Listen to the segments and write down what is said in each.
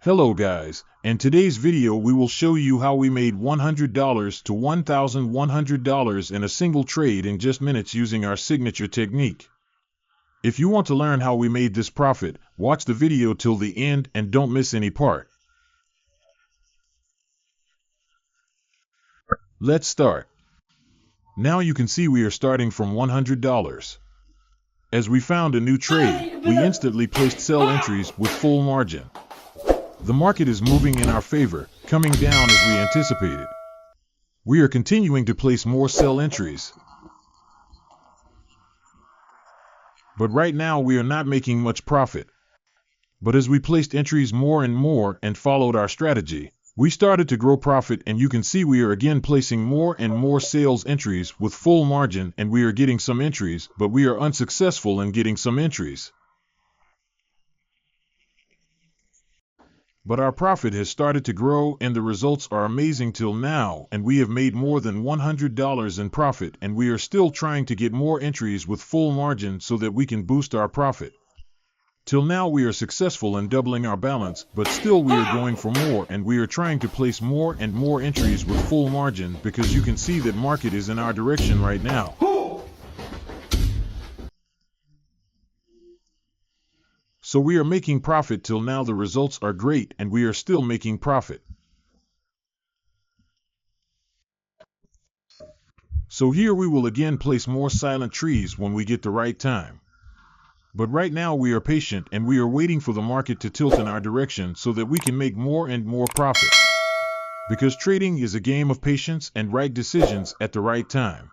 Hello guys, in today's video we will show you how we made $100 to $1,100 in a single trade in just minutes using our signature technique. If you want to learn how we made this profit, watch the video till the end and don't miss any part. Let's start. Now you can see we are starting from $100. As we found a new trade, we instantly placed sell entries with full margin. The market is moving in our favor, coming down as we anticipated. We are continuing to place more sell entries. But right now we are not making much profit. But as we placed entries more and more and followed our strategy, we started to grow profit, and you can see we are again placing more and more sales entries with full margin, and we are getting some entries, but we are unsuccessful in getting some entries. But our profit has started to grow and the results are amazing till now, and we have made more than $100 in profit, and we are still trying to get more entries with full margin so that we can boost our profit. Till now we are successful in doubling our balance, but still we are going for more, and we are trying to place more and more entries with full margin because you can see that market is in our direction right now. So we are making profit till now. The results are great and we are still making profit. So here we will again place more silent trees when we get the right time. But right now we are patient and we are waiting for the market to tilt in our direction so that we can make more and more profit. Because trading is a game of patience and right decisions at the right time.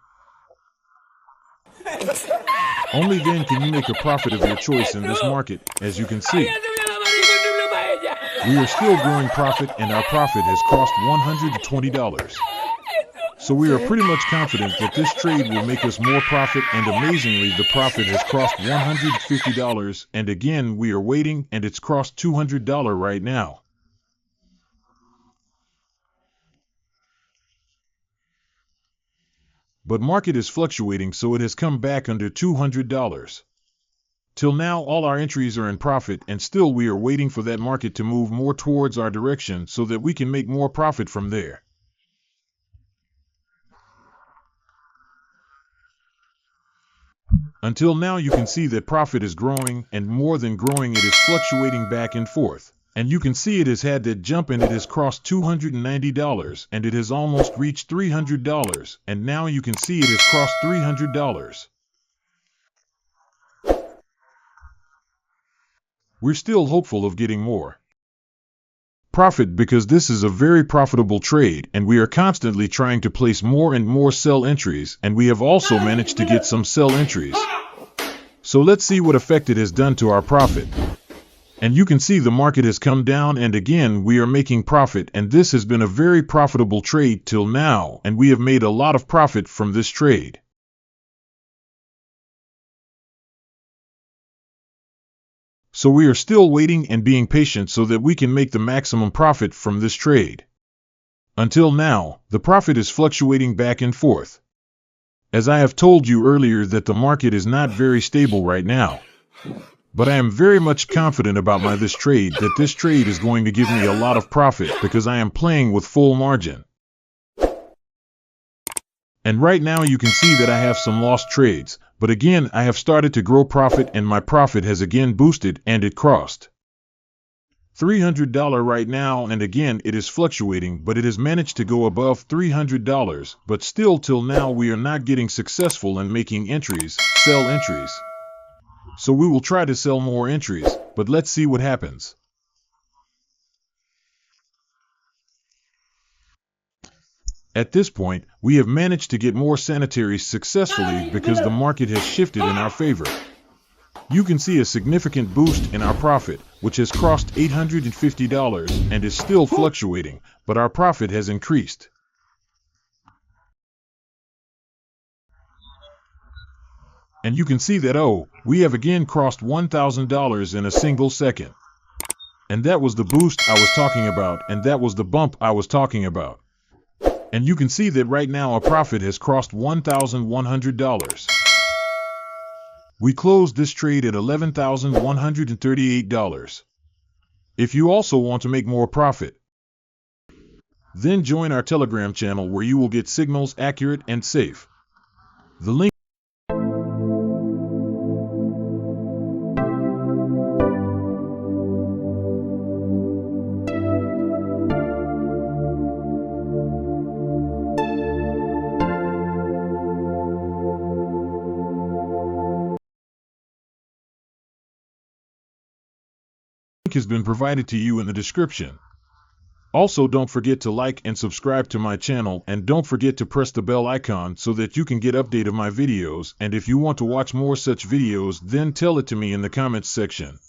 Only then can you make a profit of your choice in this market, as you can see. We are still growing profit and our profit has crossed $120. So we are pretty much confident that this trade will make us more profit, and amazingly the profit has crossed $150, and again we are waiting and it's crossed $200 right now. But market is fluctuating, so it has come back under $200. Till now all our entries are in profit, and still we are waiting for that market to move more towards our direction so that we can make more profit from there. Until now you can see that profit is growing, and more than growing, it is fluctuating back and forth. And you can see it has had that jump and it has crossed $290 and it has almost reached $300, and now you can see it has crossed $300. We're still hopeful of getting more profit because this is a very profitable trade and we are constantly trying to place more and more sell entries, and we have also managed to get some sell entries. So let's see what effect it has done to our profit. And you can see the market has come down and again we are making profit, and this has been a very profitable trade till now, and we have made a lot of profit from this trade. So we are still waiting and being patient so that we can make the maximum profit from this trade. Until now, the profit is fluctuating back and forth. As I have told you earlier that the market is not very stable right now. But I am very much confident about this trade, that this trade is going to give me a lot of profit because I am playing with full margin. And right now you can see that I have some lost trades, but again I have started to grow profit and my profit has again boosted and it crossed $300 right now, and again it is fluctuating, but it has managed to go above $300, but still till now we are not getting successful in making entries, sell entries. So we will try to sell more entries, but let's see what happens. At this point, we have managed to get more sanitaries successfully because the market has shifted in our favor. You can see a significant boost in our profit, which has crossed $850 and is still fluctuating, but our profit has increased. And you can see that, we have again crossed $1,000 in a single second. And that was the boost I was talking about, and that was the bump I was talking about. And you can see that right now our profit has crossed $1,100. We closed this trade at $11,138. If you also want to make more profit, then join our Telegram channel where you will get signals accurate and safe. The link has been provided to you in the description. Also, don't forget to like and subscribe to my channel, and don't forget to press the bell icon so that you can get update of my videos, and if you want to watch more such videos, then tell it to me in the comments section.